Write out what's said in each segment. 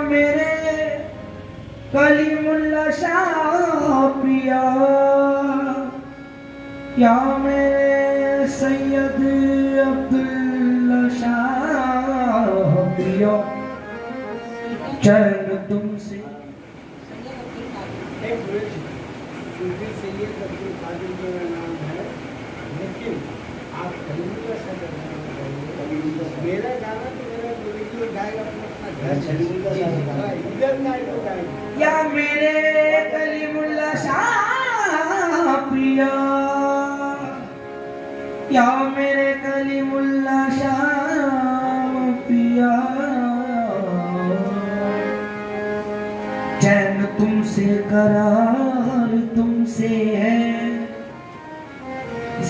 मेरे कलीमुल्ला शाह पिया, या मेरे सैयद अब्दुल्ला शाह पिया, चैन तुमसे सैयद अब्दुल कादिर मेरा नाम है, लेकिन आप कलीमुल्ला शाह मेरा गाना तो मेरा वीडियो गाएगा अपना घर इधर गाएगा। या मेरे कलीमुल्ला शाह पिया, या मेरे कलीमुल्ला शाह पिया, चैन तुमसे करार तुमसे है,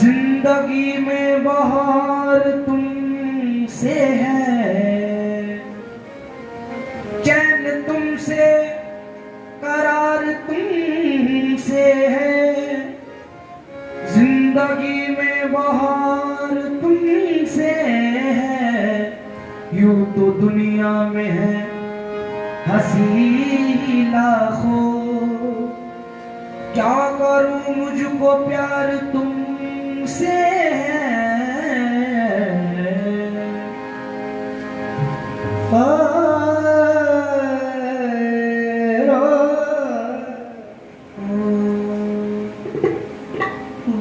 जिंदगी में बहार तुमसे है, चैन तुमसे करार तुमसे है, जिंदगी में बहार तुमसे है। यूं तो दुनिया में है हंसी लाखों, क्या करूं मुझको प्यार तुमसे है।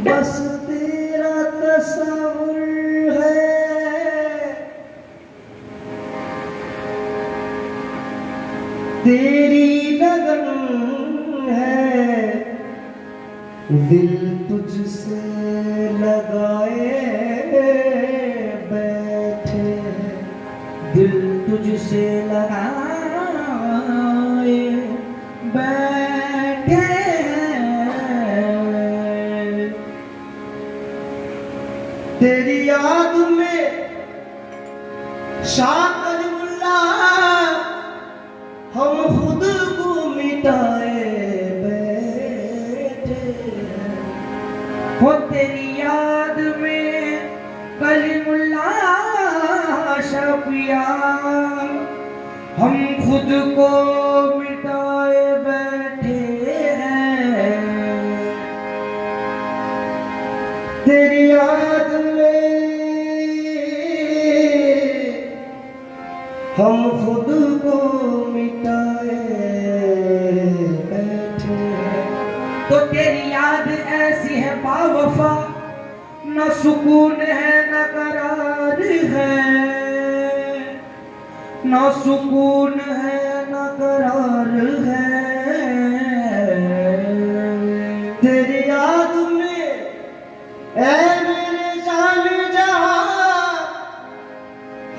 बस तेरा तस्वुर है, तेरी लगन है, दिल तुझसे लगाए बैठे हैं, दिल तुझसे लगाए बैठे हैं। तेरी याद में शाह कलीमुल्ला हम खुद को मिटाए बैठे हैं। हो तेरी याद में कलीमुल्ला शाह पिया, हम खुद को मिटाए बैठे हैं। तेरी याद में हम खुद को मिटाए बैठे हैं। तो तेरी याद ऐसी है बावफा, न सुकून है न करार है, न सुकून है न करार है। तेरी याद में ऐ मेरे जान जहां,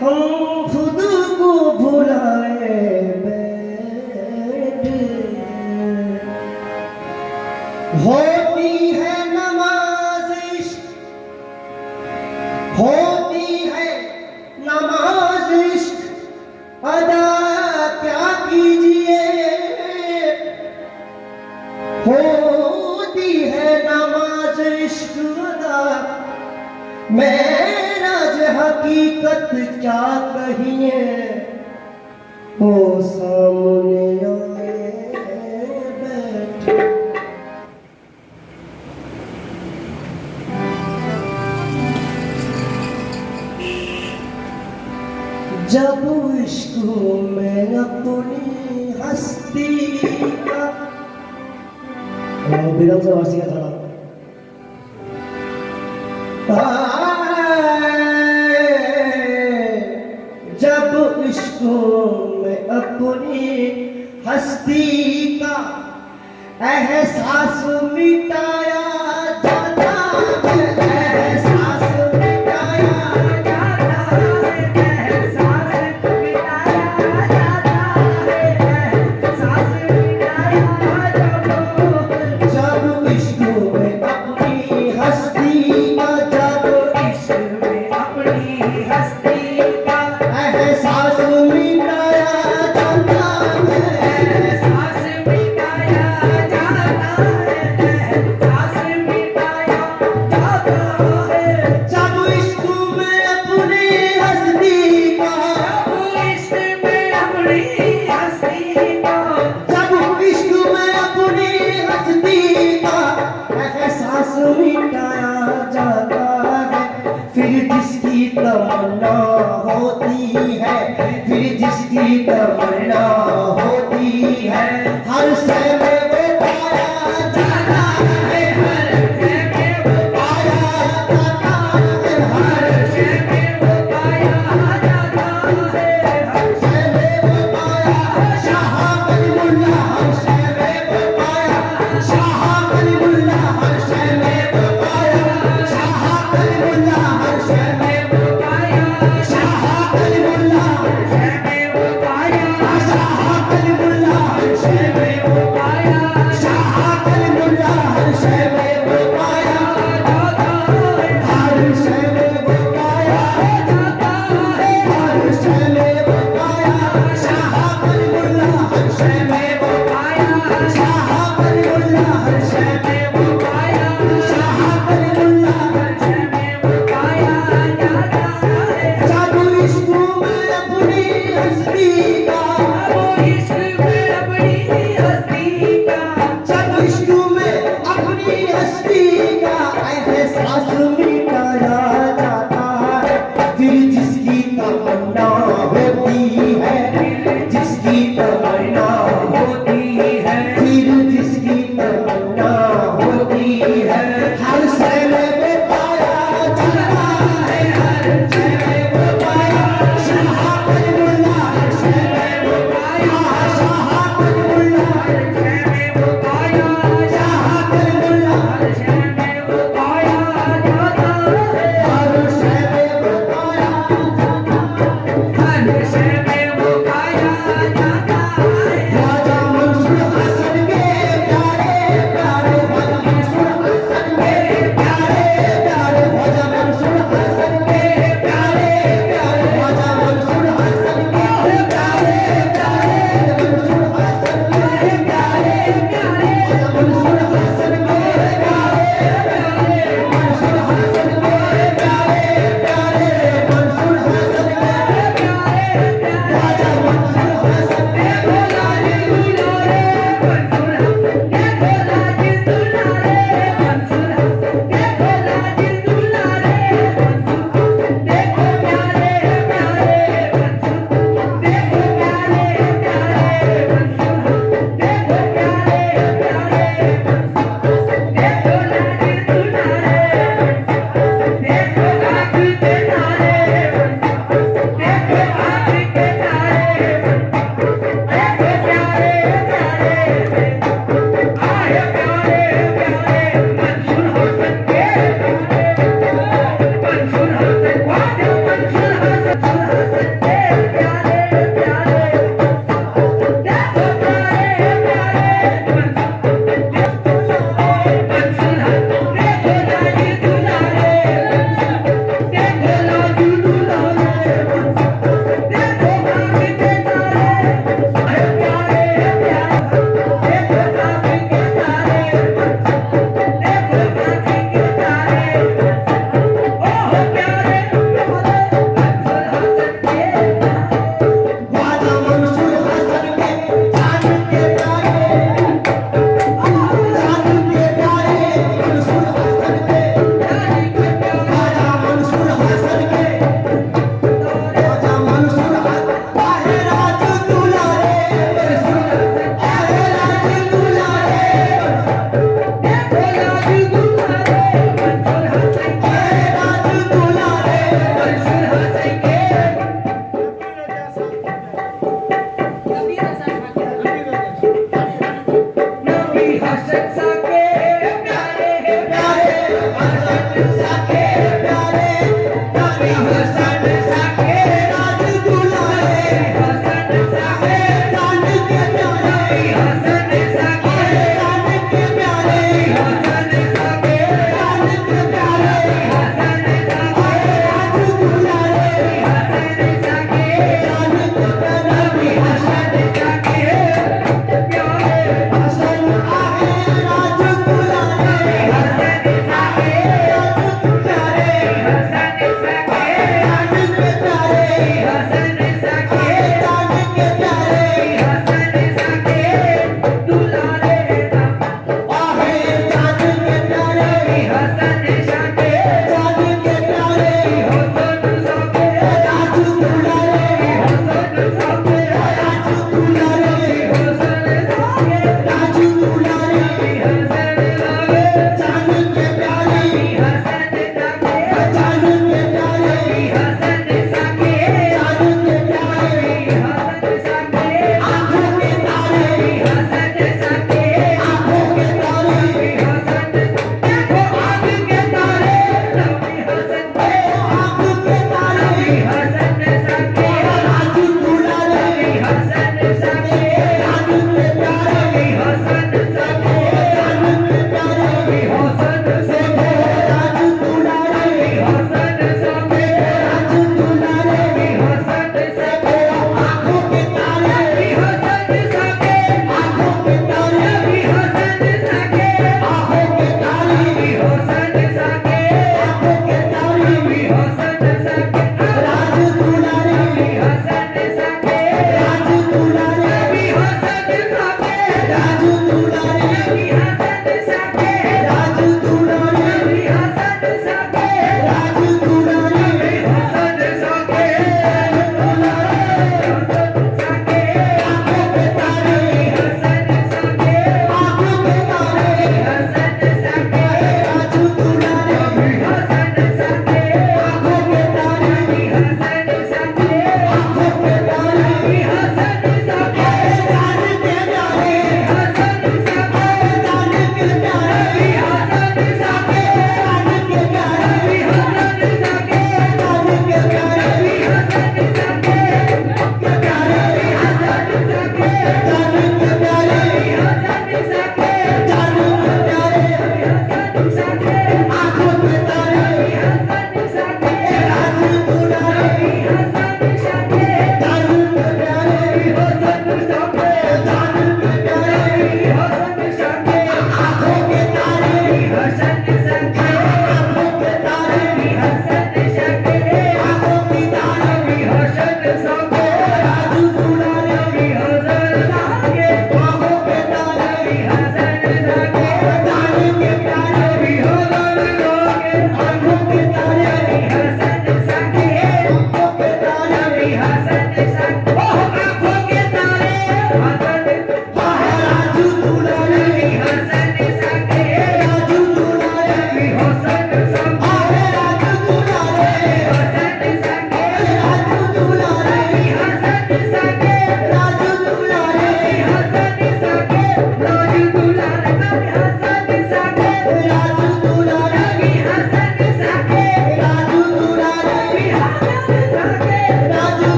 हम खुद को भुलाए बैठे। होती है नमाज इश्क, होती है नमाज इश्क अदा क्या कीजिए, होती है नमाज इश्क अदा, मेराज हकीकत क्या कहिए, हो सामने आए बैठे। जब इश्क में अपनी हस्ती का बिलम से वासी का था। जब इश्क में अपनी हस्ती का एहसास मिटाया जाता है, एहसास मिटाया जाता है, एहसास मिटाया जाता है, एहसास मिटाया जाता है। जब इश्क में अपनी हस्ती का, जब इश्क में अपनी हस्ती का एहसास मिटाया जाता है, एहसास मिटाया जाता है, एहसास मिटाया जाता है। जब इश्क में अपनी हस्ती का, जब इश्क में अपनी हस्ती प्रेरणा होती है। हर शय में वो पाया जाता है, हर शय में वो पाया जाता है, हर शय में वो पाया जाता है। हर शय में वो पाया शाह कलीमुल्ला, हर शय में वो पाया शाह कलीमुल्ला, हर शय में वो पाया शाह कलीमुल्ला, हर शय में वो पाया शाह कलीमुल्ला, शय में वो पाया शाह कलीमुल्ला, हर शय में वो पाया शाह कलीमुल्ला, हर शय में वो पाया जाता है। हर शय में वो पाया जाता है। हर शय में वो पाया शाह कलीमुल्ला, हर शय में वो पाया शाह कलीमुल्ला, हर शय में वो पाया शाह कलीमुल्ला। शय में वो पाया जाता है। जादू इश्क़ में अपनी हस्ती का, वो इश्क में अपनी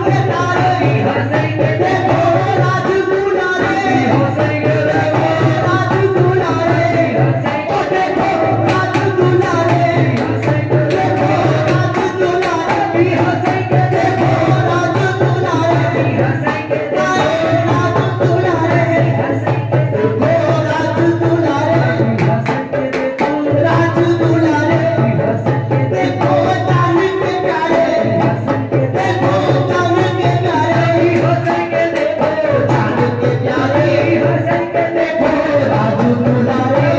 के तारे देखो राजदूल्हा रे राजदूल्हा रे ओ देखो राजदूल्हा रे देखो राजदूल्हा रे देखो राजदूल्हा रे राजदूल्हा रे देखो राजदूल्हा रे देखो जान के प्यारे देखो जान के प्यारे देखो जान के प्यारे देखो राजदूल्हा रे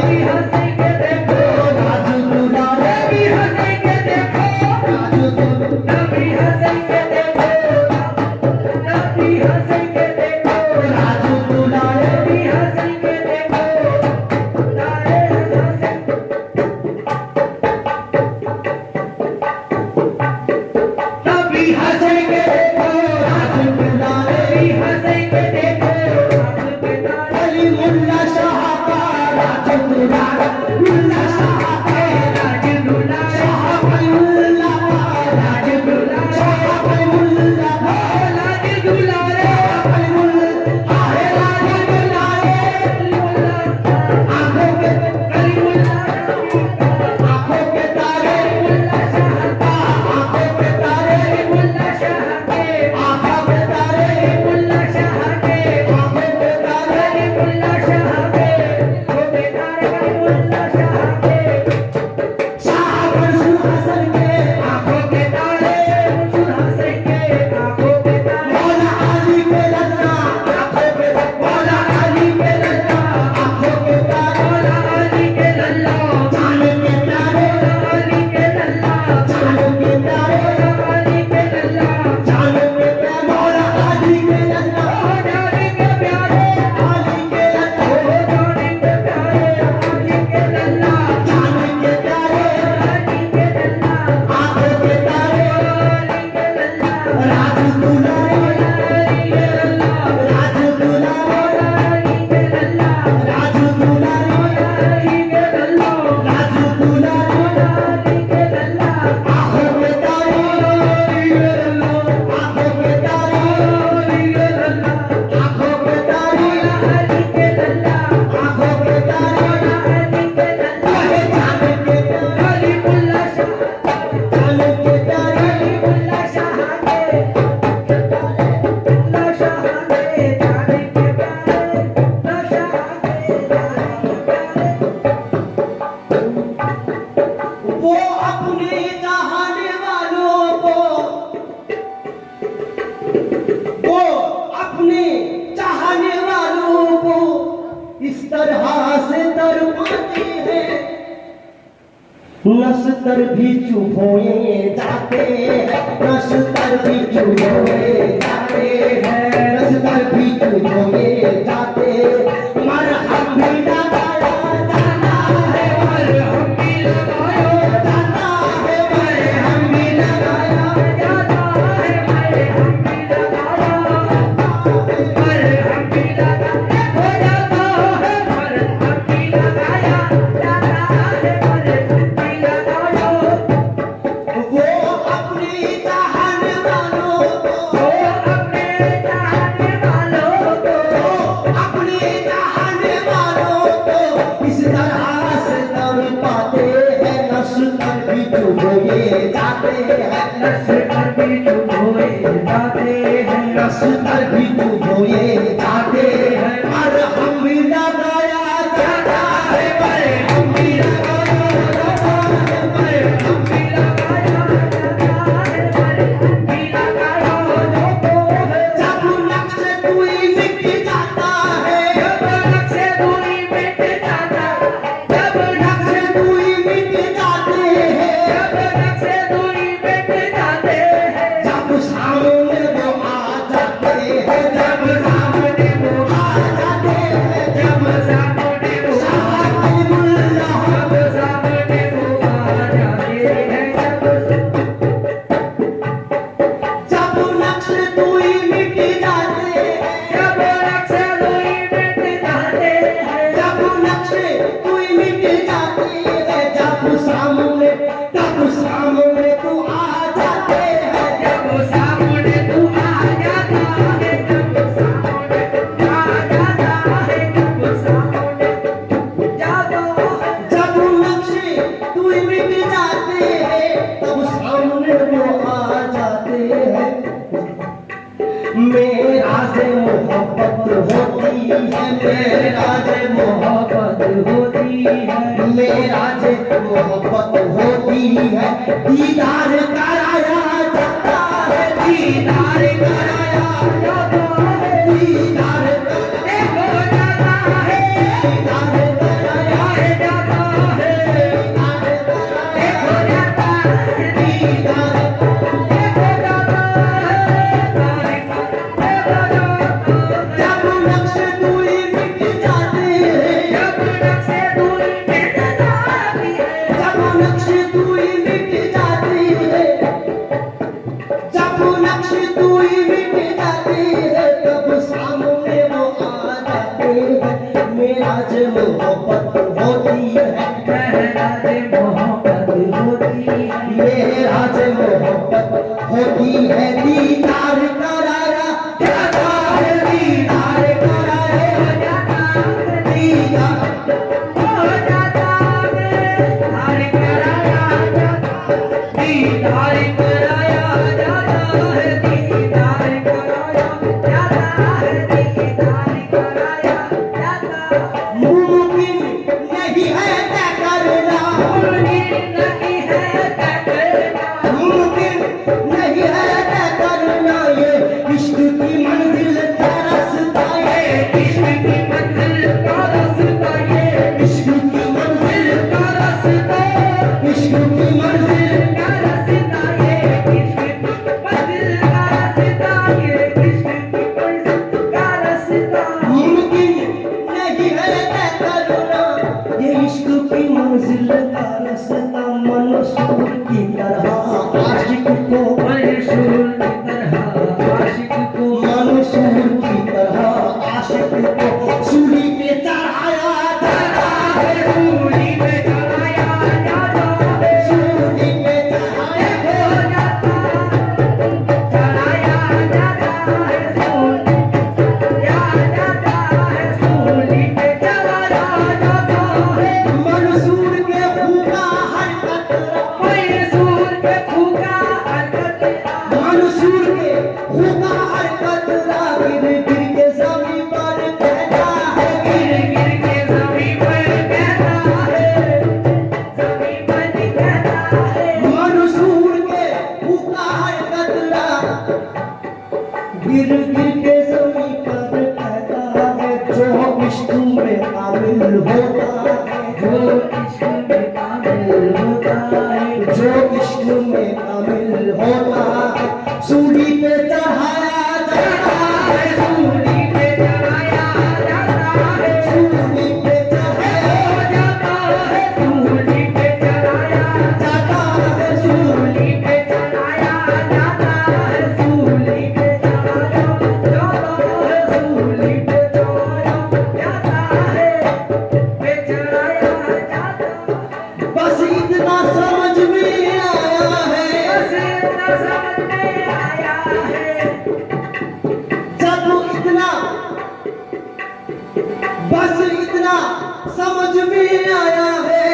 देखो राजदूल्हा रे राजदूल्हा रे कभी हंसेंगे देखो राजदूल्हा रे अली मुल्ला शाह का राजदूल्हा मुल्ला शाह का राजदूल्हा शाह अली मुल्ला का राजदूल्हा शाह अली मुल्ला का राजदूल्हा रे अली मुल्ला आहे राजदूल्हा रे आंखों के अली मुल्ला आंखों के तारे मुल्ला शाह का आंखों के तारे मुल्ला शाह के आंखों के तारे मुल्ला शाह के आंखों के तारे मुल्ला शाह के मुल्ला शाह के शाह मंसूर हसन के आंखों के तारे मंसूर हसन के आंखों के तारे मौला अली के लल्ला आंखों के मौला अली के लल्ला आंखों के तारे मौला अली के लल्ला जान के प्यारे मौला अली के लल्ला जान के प्यारे मौला अली के लल्ला जान के प्यारे मौला अली के लल्ला जान के प्यारे अली के लल्ला जान के प्यारे अली के लल्ला जान के प्यारे अली के लल्ला आंखों के तारे अली के लल्ला राजदूल्हा अली के लल्ला राजदूल्हा अली के लल्ला राजदूल्हा अली के लल्ला राजदूल्हा अली के लल्ला आंखों के तारे अली के लल्ला आंखों के तारे अली के लल्ला आंखों के तारे अली के लल्ला आंखों के तारे अली के लल्ला जान के प्यारे अली मुल्ला शाह जान के प्यारे अली मुल्ला शाह के मुल्ला शाह के जान के प्यारे मुल्ला शाह के जान के प्यारे वो अपने चाहने वालों को वो अपने चाहने वालों को इस तरह से तड़पाते हैं नस्तर भी चुप होए जाते हैं नस्तर भी चुप होए जाते हैं नस्तर भी चुप होए जाते मरहम भी लगाया जाता है मरहम भी लगाया जाता है मरहम भी लगाया जाता है मरहम भी लगाया मरहम भी लगाया हो जाता है मरहम भी लगाया जाता है मरहम भी लगाया वो अपनी चाहने वालों को अपने चाहने वालों को अपने चाहने वालों को इस तरह से तड़पाते हैं नस्तर भी चुप होए जाते हैं नस्तर भी चुप होए जाते हैं नस्तर भी चुप होए जाते हैं मरहम भी लगाया जाता है मरहम भी लगाया जाता है मरहम भी लगाया जाता है मरहम भी लगाया जाता है जब नक्श कोई मिट जाता है जब नक्श कोई मिट जाता है जब नक्श कोई मिट जाते हैं जब नक्श कोई मिट जाते हैं जब सामने वो आ जाते हैं जब सामने वो आ जाते हैं जब मेरा से मोहब्बत होती है, मेरा से मोहब्बत होती है, मेरा से मोहब्बत होती है, दीदार कराया जाता है, दीदार कराया जाता है, दीदार देखो जाता है, दीदार कराया जाता है, देखो जाता है, दीदार देखो जाता है, देखो जाता है। जब नक्श दूरी मिट जाते हैं, जब नक्शे दूरी मिट जाती है, जब नक्श दूरी मिट जाती है, जब नक्श दूरी मिट जाती है, तब सामने वो आ जाते हैं। मेरा जो मोहब्बत होती है, महराज मोहब्बत होती है, मेरा जो मोहब्बत होती है, दीदार कराया जाता है, दीदार कराया जाता है, दीदार हो जाता है, दीदार कराया जाता है, दीदार कराया जाता है, दीदार कराया जाता है, दीदार कराया जाता है। मुमकिन नहीं है तय करना, मुमकिन नहीं है तय करना, मुमकिन नहीं है तय करना, ये इश्क की मंजिल का रास्ता, ये इश्क की मंजिल का रास्ता, ये इश्क की मंजिल का रास्ता, इश्क की मंजिल का रास्ता, ये इश्क की मंजिल का रास्ता, ये इश्क की मंजिल का रास्ता। मुमकिन नहीं है तय करना, ये इश्क की मंजिल का रास्ता, मंसूर की तरह आशिक को, मंसूर की तरह आशिक को, मंसूर की तरह आशिक को सूली पे चढ़ाया जाता है, सूली पे चढ़ाया जाता है, सूली पे चढ़ाया हो जाता है, चढ़ाया जाता है, चढ़ाया जाता है, सूली पे चढ़ाया जाता है। मंसूर के फूका हर कतरा, मंसूर के फूका हर कतरा, मंसूर के फूका हर कतरा, गिर गिर के जमीन पर कहता है, गिर गिर के जमीन पर कहता है, जमीन पर कहता है। मंसूर के फूका हर कतरा, गिर गिर के जमीन पर कहता है, जो इश्क में काबिल होता है, जो इश्क में काबिल होता है, जो इश्क में काबिल होता है, सूली पे चढ़ाया जाता है, सूली पे चढ़ाया जाता है, सूली पे चढ़ाया हो जाता है, सूली पे चढ़ाया जाता है, सूली पे चढ़ाया जाता है, सूली पे चढ़ाया जाता है, सूली पे चढ़ाया जाता है, पे चढ़ाया जाता है। बस इतना समझ में आया है, बस इतना समझ में आया है, जब इतना बस इतना समझ में आया है,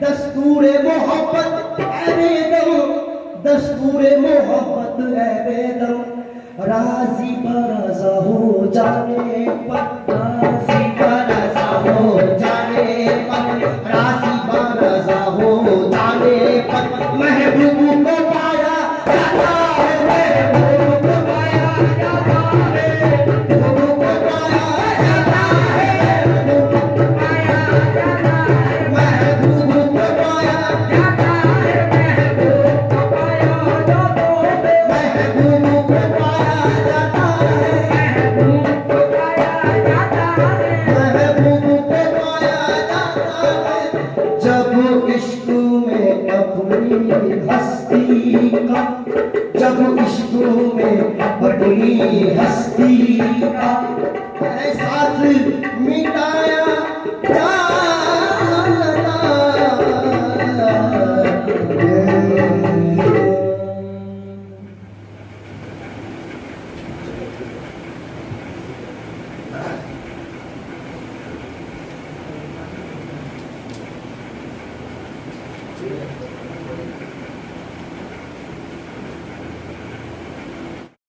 दस्तूरे मोहब्बत है बेदम, दस्तूरे मोहब्बत है बेदम, राजी बरजा हो जाने पर, राजी बरजा हो जाने पर, राजी बरजा हो जाने पर, महबूब को पाया जाता है, महबूब को पाया जाता है, महबूब को पाया जाता है, पाया जाता है, महबूब को पाया जाता है, महबूब को पाया जाता है, महबूब को पाया जाता है, महबूब को पाया जाता है। महबूब को पाया जाता है, जब इश्क में अपनी हस्ती का, जब इश्क में अपनी हस्ती का एहसास मिटाया जा